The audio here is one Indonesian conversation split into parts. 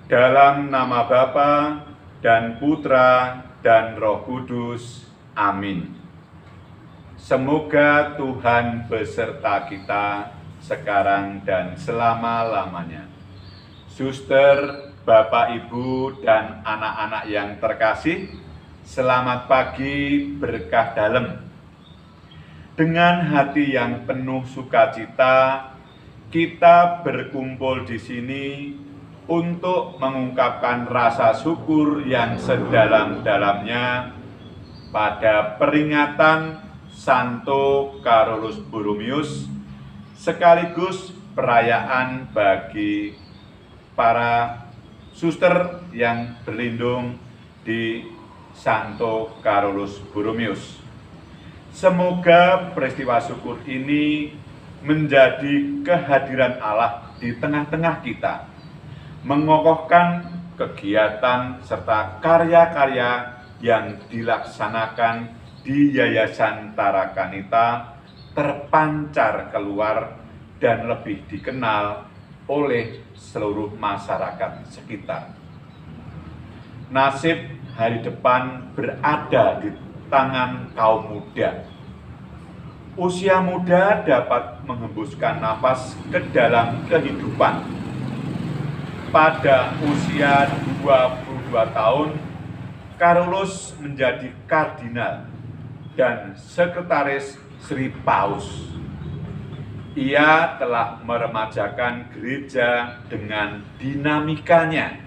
Dalam nama Bapa dan Putra dan Roh Kudus. Amin. Semoga Tuhan beserta kita sekarang dan selama-lamanya. Suster, Bapak, Ibu, dan anak-anak yang terkasih, selamat pagi berkah dalam. Dengan hati yang penuh sukacita, kita berkumpul di sini untuk mengungkapkan rasa syukur yang sedalam-dalamnya pada peringatan Santo Carolus Borromeus, sekaligus perayaan bagi para suster yang berlindung di Santo Carolus Borromeus. Semoga peristiwa syukur ini menjadi kehadiran Allah di tengah-tengah kita, mengokohkan kegiatan serta karya-karya yang dilaksanakan di Yayasan Tarakanita terpancar keluar dan lebih dikenal oleh seluruh masyarakat sekitar. Nasib hari depan berada di tangan kaum muda. Usia muda dapat menghembuskan nafas ke dalam kehidupan. Pada usia 22 tahun, Carolus menjadi kardinal dan sekretaris Sri Paus. Ia telah meremajakan gereja dengan dinamikanya.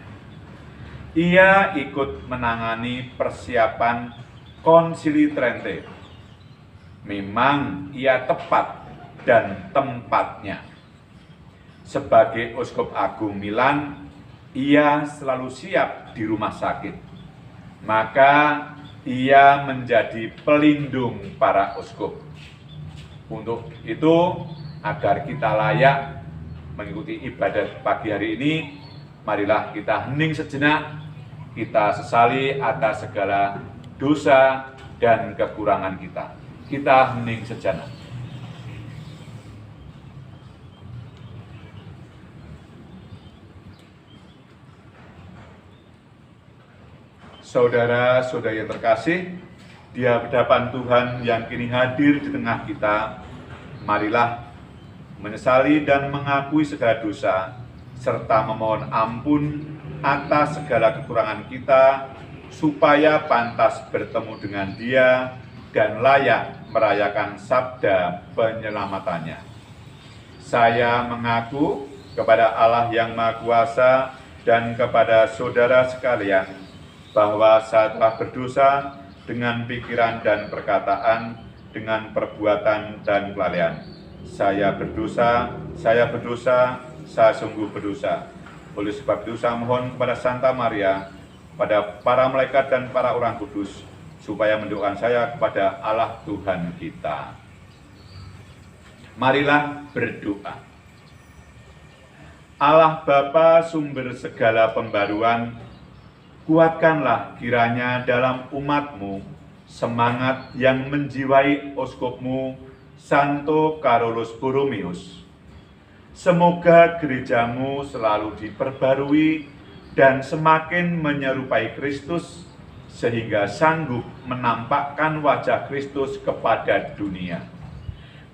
Ia ikut menangani persiapan Konsili Trente. Memang ia tepat dan tempatnya. Sebagai Uskup Agung Milan, ia selalu siap di rumah sakit. Maka ia menjadi pelindung para uskup. Untuk itu, agar kita layak mengikuti ibadat pagi hari ini, marilah kita hening sejenak, kita sesali atas segala dosa dan kekurangan kita. Kita hening sejenak. Saudara-saudari yang terkasih, di hadapan Tuhan yang kini hadir di tengah kita, marilah menyesali dan mengakui segala dosa, serta memohon ampun atas segala kekurangan kita, supaya pantas bertemu dengan Dia dan layak merayakan sabda penyelamatannya. Saya mengaku kepada Allah yang Maha Kuasa dan kepada saudara sekalian, bahwa saya telah berdosa dengan pikiran dan perkataan, dengan perbuatan dan kelalaian. Saya berdosa, saya sungguh berdosa. Oleh sebab itu saya mohon kepada Santa Maria, pada para malaikat dan para orang kudus, supaya mendoakan saya kepada Allah Tuhan kita. Marilah berdoa. Allah Bapa, sumber segala pembaruan, kuatkanlah kiranya dalam umat-Mu semangat yang menjiwai Uskup-Mu, Santo Carolus Borromeus. Semoga gereja-Mu selalu diperbarui dan semakin menyerupai Kristus, sehingga sanggup menampakkan wajah Kristus kepada dunia.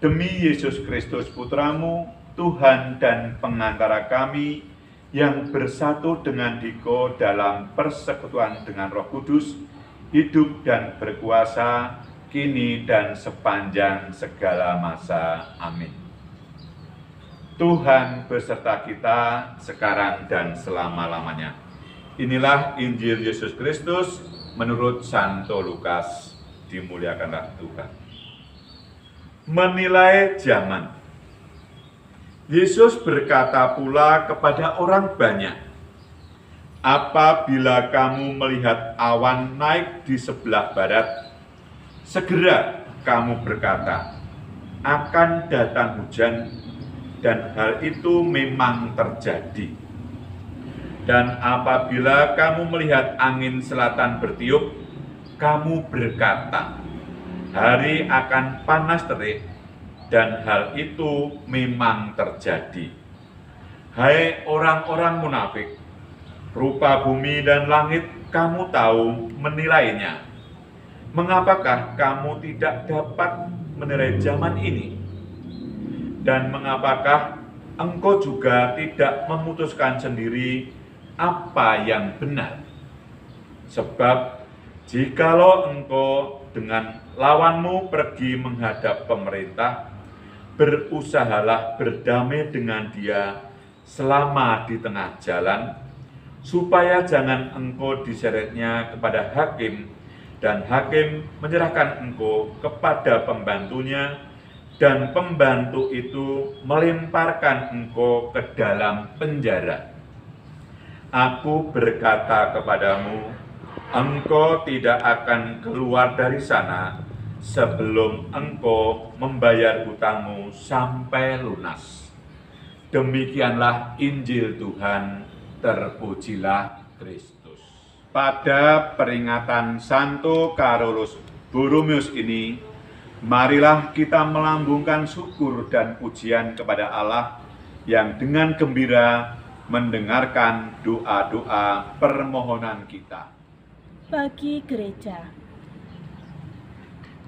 Demi Yesus Kristus Putra-Mu, Tuhan dan pengantara kami, yang bersatu dengan Diko dalam persekutuan dengan Roh Kudus, hidup dan berkuasa, kini dan sepanjang segala masa. Amin. Tuhan beserta kita sekarang dan selama-lamanya. Inilah Injil Yesus Kristus menurut Santo Lukas. Dimuliakanlah Tuhan. Menilai zaman. Yesus berkata pula kepada orang banyak, apabila kamu melihat awan naik di sebelah barat, segera kamu berkata, akan datang hujan, dan hal itu memang terjadi. Dan apabila kamu melihat angin selatan bertiup, kamu berkata, hari akan panas terik, dan hal itu memang terjadi. Hai orang-orang munafik, Rupa bumi dan langit kamu tahu menilainya. Mengapakah kamu tidak dapat menilai zaman ini? Dan mengapakah engkau juga tidak memutuskan sendiri apa yang benar? Sebab jikalau engkau dengan lawanmu pergi menghadap pemerintah, berusahalah berdamai dengan dia selama di tengah jalan, supaya jangan engkau diseretnya kepada hakim, dan hakim menyerahkan engkau kepada pembantunya, dan pembantu itu melemparkan engkau ke dalam penjara. Aku berkata kepadamu, engkau tidak akan keluar dari sana sebelum engkau membayar hutangmu sampai lunas. Demikianlah Injil Tuhan, terpujilah Kristus. Pada peringatan Santo Carolus Borromeus ini, marilah kita melambungkan syukur dan pujian kepada Allah yang dengan gembira mendengarkan doa-doa permohonan kita. Bagi gereja,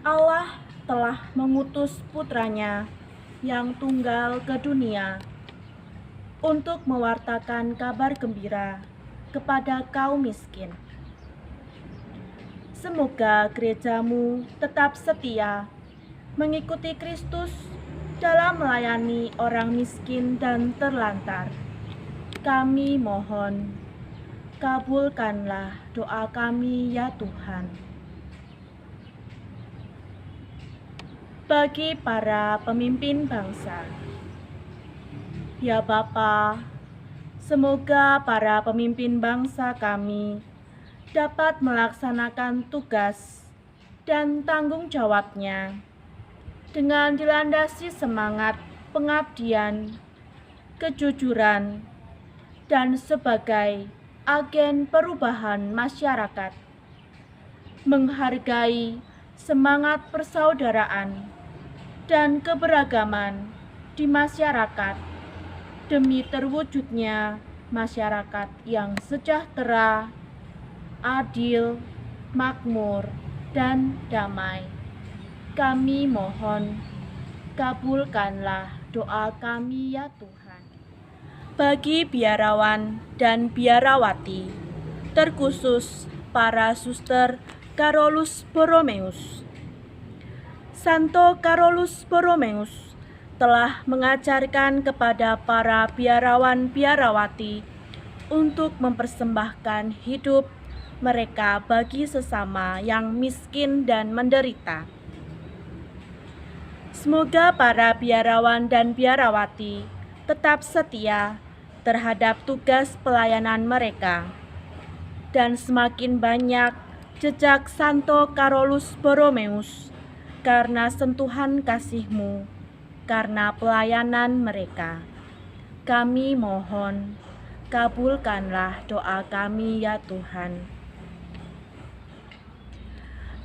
Allah telah mengutus putranya yang tunggal ke dunia untuk mewartakan kabar gembira kepada kaum miskin. Semoga gerejamu tetap setia mengikuti Kristus dalam melayani orang miskin dan terlantar. Kami mohon, kabulkanlah doa kami ya Tuhan. Bagi para pemimpin bangsa, ya Bapa, semoga para pemimpin bangsa kami dapat melaksanakan tugas dan tanggung jawabnya dengan dilandasi semangat pengabdian, kejujuran, dan sebagai agen perubahan masyarakat, menghargai semangat persaudaraan dan keberagaman di masyarakat demi terwujudnya masyarakat yang sejahtera, adil, makmur, dan damai. Kami mohon, kabulkanlah doa kami ya Tuhan. Bagi biarawan dan biarawati, terkhusus para suster Carolus Borromeus. Santo Carolus Borromeus telah mengajarkan kepada para biarawan-biarawati untuk mempersembahkan hidup mereka bagi sesama yang miskin dan menderita. Semoga para biarawan dan biarawati tetap setia terhadap tugas pelayanan mereka, dan semakin banyak jejak Santo Carolus Borromeus karena sentuhan kasih-Mu, karena pelayanan mereka. Kami mohon, kabulkanlah doa kami ya Tuhan.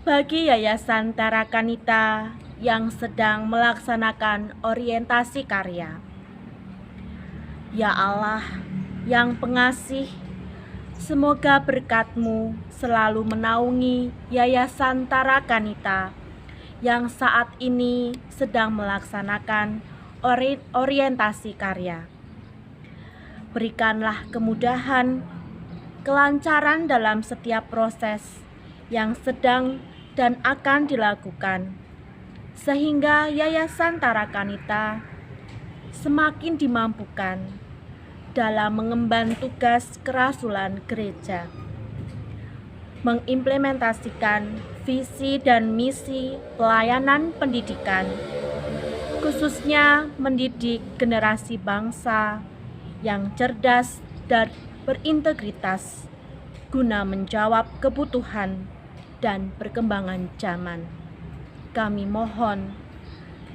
Bagi Yayasan Tarakanita yang sedang melaksanakan orientasi karya, ya Allah yang pengasih, semoga berkat-Mu selalu menaungi Yayasan Tarakanita yang saat ini sedang melaksanakan orientasi karya. Berikanlah kemudahan, kelancaran dalam setiap proses yang sedang dan akan dilakukan, sehingga Yayasan Tarakanita semakin dimampukan dalam mengemban tugas kerasulan gereja, mengimplementasikan visi dan misi pelayanan pendidikan, khususnya mendidik generasi bangsa yang cerdas dan berintegritas guna menjawab kebutuhan dan perkembangan zaman. Kami mohon,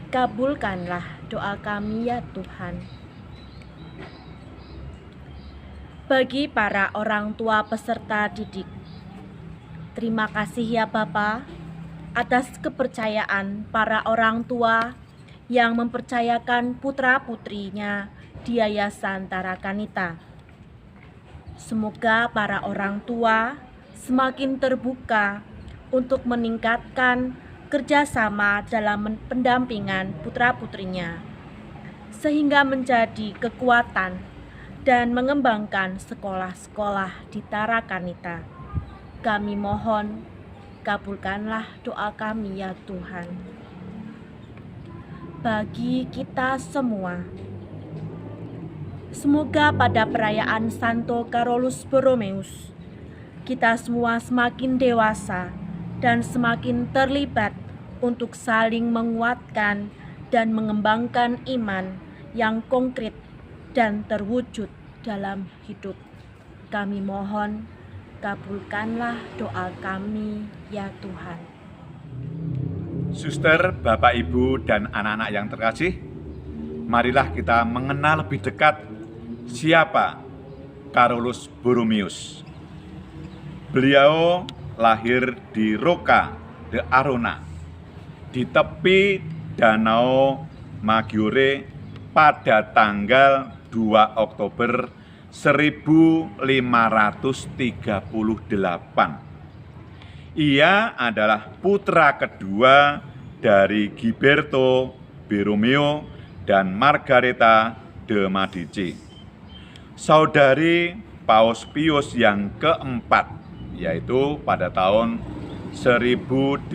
kabulkanlah doa kami ya Tuhan. Bagi para orang tua peserta didik, terima kasih ya Bapa atas kepercayaan para orang tua yang mempercayakan putra-putrinya di Yayasan Tarakanita. Semoga para orang tua semakin terbuka untuk meningkatkan kerjasama dalam pendampingan putra-putrinya, sehingga menjadi kekuatan dan mengembangkan sekolah-sekolah di Tarakanita. Kami mohon, kabulkanlah doa kami ya Tuhan. Bagi kita semua, semoga pada perayaan Santo Carolus Borromeus, kita semua semakin dewasa dan semakin terlibat untuk saling menguatkan dan mengembangkan iman yang konkret dan terwujud dalam hidup. Kami mohon, kabulkanlah doa kami ya Tuhan. Suster, Bapak, Ibu, dan anak-anak yang terkasih, marilah kita mengenal lebih dekat siapa Carolus Borromeus. Beliau lahir di Rocca de Arona, di tepi Danau Maggiore pada tanggal 2 Oktober 1538. Ia adalah putra kedua dari Ghiberto Borromeo dan Margareta de' Medici, saudari Paus Pius yang keempat, yaitu pada tahun 1846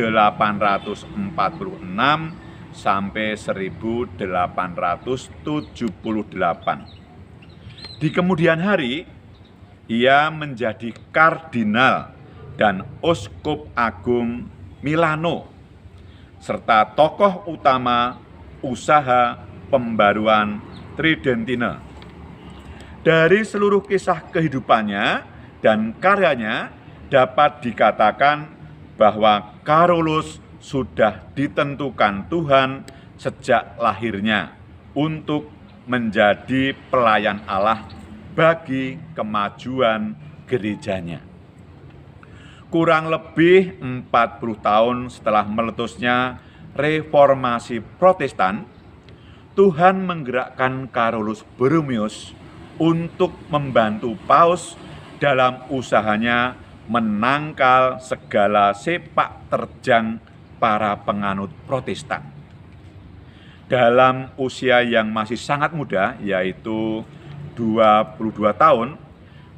sampai 1878. Di kemudian hari, ia menjadi kardinal dan uskup agung Milano, serta tokoh utama usaha pembaruan Tridentine. Dari seluruh kisah kehidupannya dan karyanya dapat dikatakan bahwa Carolus sudah ditentukan Tuhan sejak lahirnya untuk menjadi pelayan Allah bagi kemajuan gerejanya. Kurang lebih 40 tahun setelah meletusnya reformasi Protestan, Tuhan menggerakkan Carolus Borromeus untuk membantu Paus dalam usahanya menangkal segala sepak terjang para penganut Protestan. Dalam usia yang masih sangat muda, yaitu 22 tahun,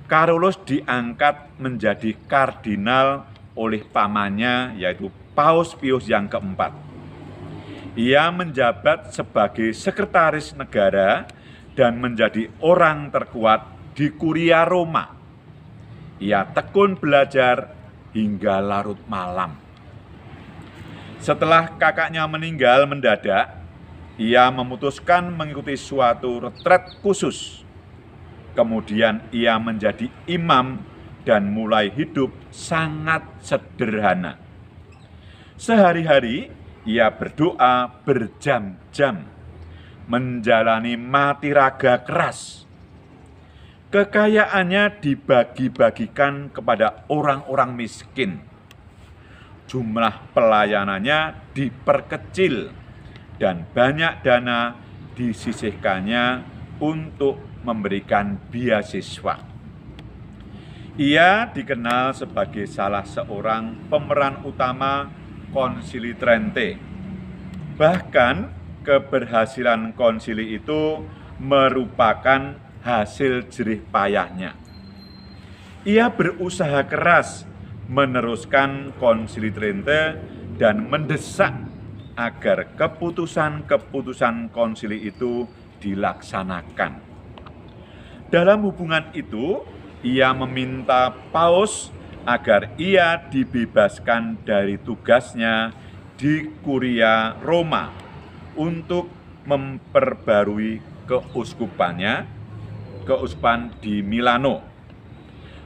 Carolus diangkat menjadi kardinal oleh pamannya, yaitu Paus Pius yang keempat. Ia menjabat sebagai sekretaris negara dan menjadi orang terkuat di Kuria Roma. Ia tekun belajar hingga larut malam. Setelah kakaknya meninggal mendadak, ia memutuskan mengikuti suatu retret khusus. Kemudian ia menjadi imam dan mulai hidup sangat sederhana. Sehari-hari ia berdoa berjam-jam, menjalani mati raga keras. Kekayaannya dibagi-bagikan kepada orang-orang miskin. Jumlah pelayanannya diperkecil dan banyak dana disisihkannya untuk memberikan beasiswa. Ia dikenal sebagai salah seorang pemeran utama Konsili Trente. Bahkan keberhasilan konsili itu merupakan hasil jerih payahnya. Ia berusaha keras meneruskan Konsili Trente dan mendesak agar keputusan-keputusan konsili itu dilaksanakan. Dalam hubungan itu, ia meminta Paus agar ia dibebaskan dari tugasnya di Kuria Roma untuk memperbarui keuskupan di Milano.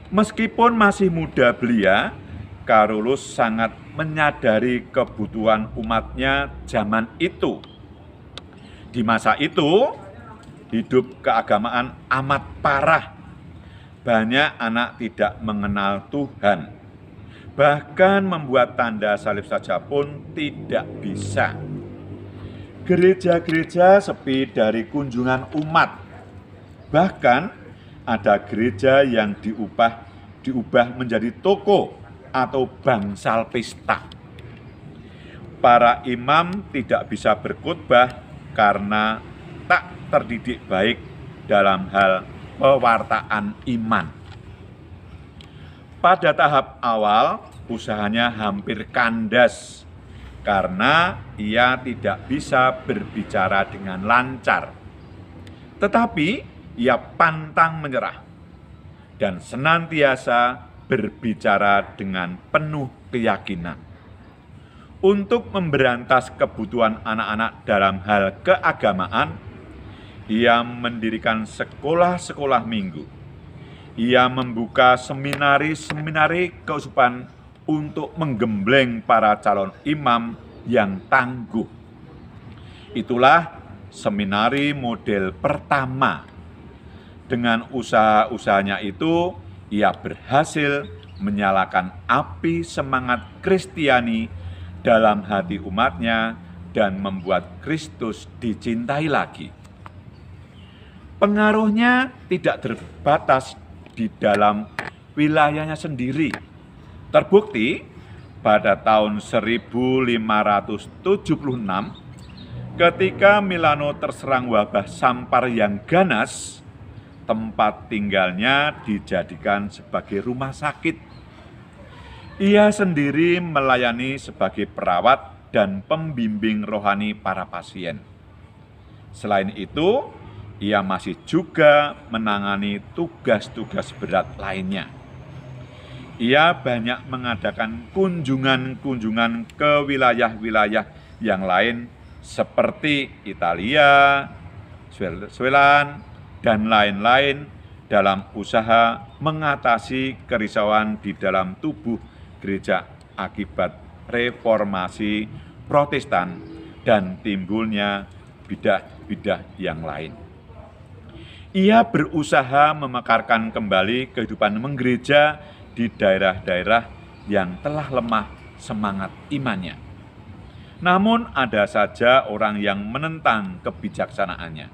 Meskipun masih muda belia, Carolus sangat menyadari kebutuhan umatnya zaman itu. Di masa itu, hidup keagamaan amat parah. Banyak anak tidak mengenal Tuhan. Bahkan membuat tanda salib saja pun tidak bisa. Gereja-gereja sepi dari kunjungan umat. Bahkan ada gereja yang diubah menjadi toko atau bangsal pesta. Para imam tidak bisa berkhotbah karena tak terdidik baik dalam hal pewartaan iman. Pada tahap awal, usahanya hampir kandas karena ia tidak bisa berbicara dengan lancar. Tetapi ia pantang menyerah dan senantiasa berbicara dengan penuh keyakinan. Untuk memberantas kebutuhan anak-anak dalam hal keagamaan, ia mendirikan sekolah-sekolah minggu. Ia membuka seminari-seminari keuskupan untuk menggembleng para calon imam yang tangguh. Itulah seminari model pertama. Dengan usaha-usahanya itu, ia berhasil menyalakan api semangat Kristiani dalam hati umatnya dan membuat Kristus dicintai lagi. Pengaruhnya tidak terbatas di dalam wilayahnya sendiri. Terbukti pada tahun 1576 ketika Milano terserang wabah sampar yang ganas, tempat tinggalnya dijadikan sebagai rumah sakit. Ia sendiri melayani sebagai perawat dan pembimbing rohani para pasien. Selain itu, ia masih juga menangani tugas-tugas berat lainnya. Ia banyak mengadakan kunjungan-kunjungan ke wilayah-wilayah yang lain seperti Italia, Switzerland, dan lain-lain dalam usaha mengatasi kerisauan di dalam tubuh gereja akibat reformasi Protestan dan timbulnya bidah-bidah yang lain. Ia berusaha memekarkan kembali kehidupan menggereja di daerah-daerah yang telah lemah semangat imannya. Namun ada saja orang yang menentang kebijaksanaannya.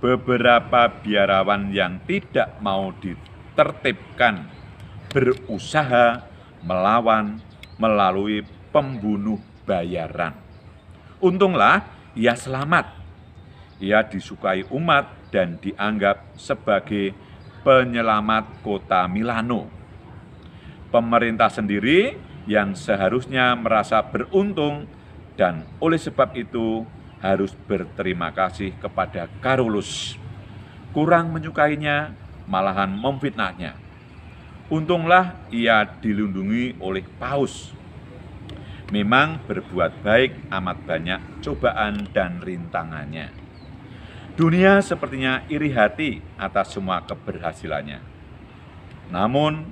Beberapa biarawan yang tidak mau ditertibkan berusaha melawan melalui pembunuh bayaran. Untunglah ia selamat. Ia disukai umat dan dianggap sebagai penyelamat kota Milano. Pemerintah sendiri yang seharusnya merasa beruntung dan oleh sebab itu harus berterima kasih kepada Carolus. Kurang menyukainya, malahan memfitnahnya. Untunglah ia dilindungi oleh Paus. Memang berbuat baik amat banyak cobaan dan rintangannya. Dunia sepertinya iri hati atas semua keberhasilannya. Namun,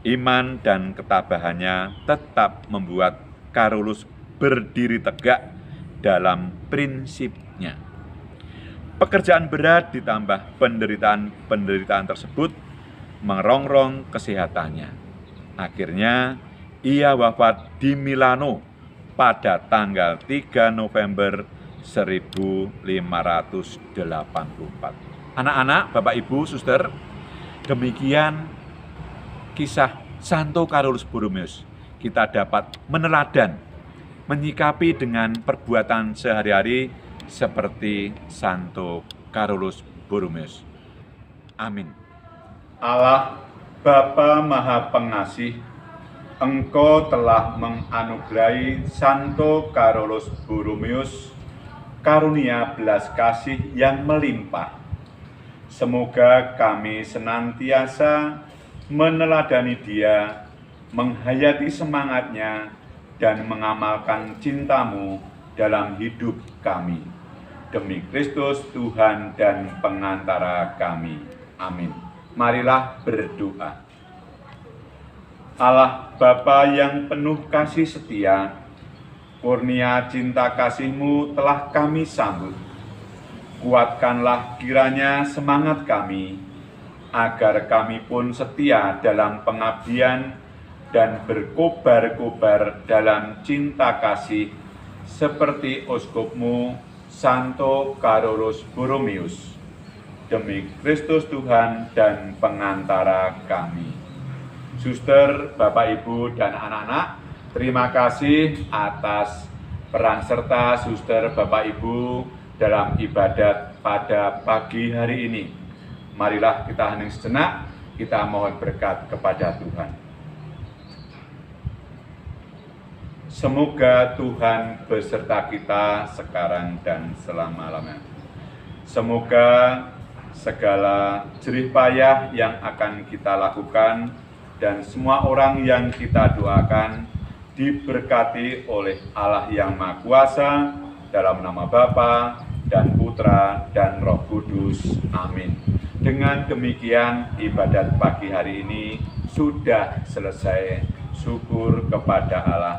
iman dan ketabahannya tetap membuat Carolus berdiri tegak dalam prinsipnya. Pekerjaan berat ditambah penderitaan tersebut merongrong kesehatannya. Akhirnya, ia wafat di Milano pada tanggal 3 November 1584. Anak-anak, Bapak Ibu, Suster, demikian kisah Santo Carolus Borromeus. Kita dapat meneladan, menyikapi dengan perbuatan sehari-hari seperti Santo Carolus Borromeus. Amin. Allah Bapa Maha Pengasih, Engkau telah menganugerahi Santo Carolus Borromeus karunia belas kasih yang melimpah. Semoga kami senantiasa meneladani Dia, menghayati semangatnya, dan mengamalkan cinta-Mu dalam hidup kami. Demi Kristus Tuhan dan pengantara kami. Amin. Marilah berdoa. Allah Bapa yang penuh kasih setia, kurnia cinta kasih-Mu telah kami sambut. Kuatkanlah kiranya semangat kami, agar kami pun setia dalam pengabdian dan berkobar-kobar dalam cinta kasih, seperti Uskup-Mu, Santo Carolus Borromeus. demi Kristus Tuhan dan pengantara kami. Suster, Bapak, Ibu, dan anak-anak, terima kasih atas peran serta Suster, Bapak, Ibu dalam ibadat pada pagi hari ini. Marilah kita hening sejenak, kita mohon berkat kepada Tuhan. Semoga Tuhan beserta kita sekarang dan selama-lamanya. Semoga segala jerih payah yang akan kita lakukan dan semua orang yang kita doakan diberkati oleh Allah yang Maha Kuasa, dalam nama Bapa dan Putra dan Roh Kudus. Amin. Dengan demikian ibadat pagi hari ini sudah selesai. Syukur kepada Allah.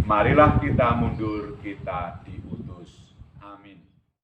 Marilah kita mundur, kita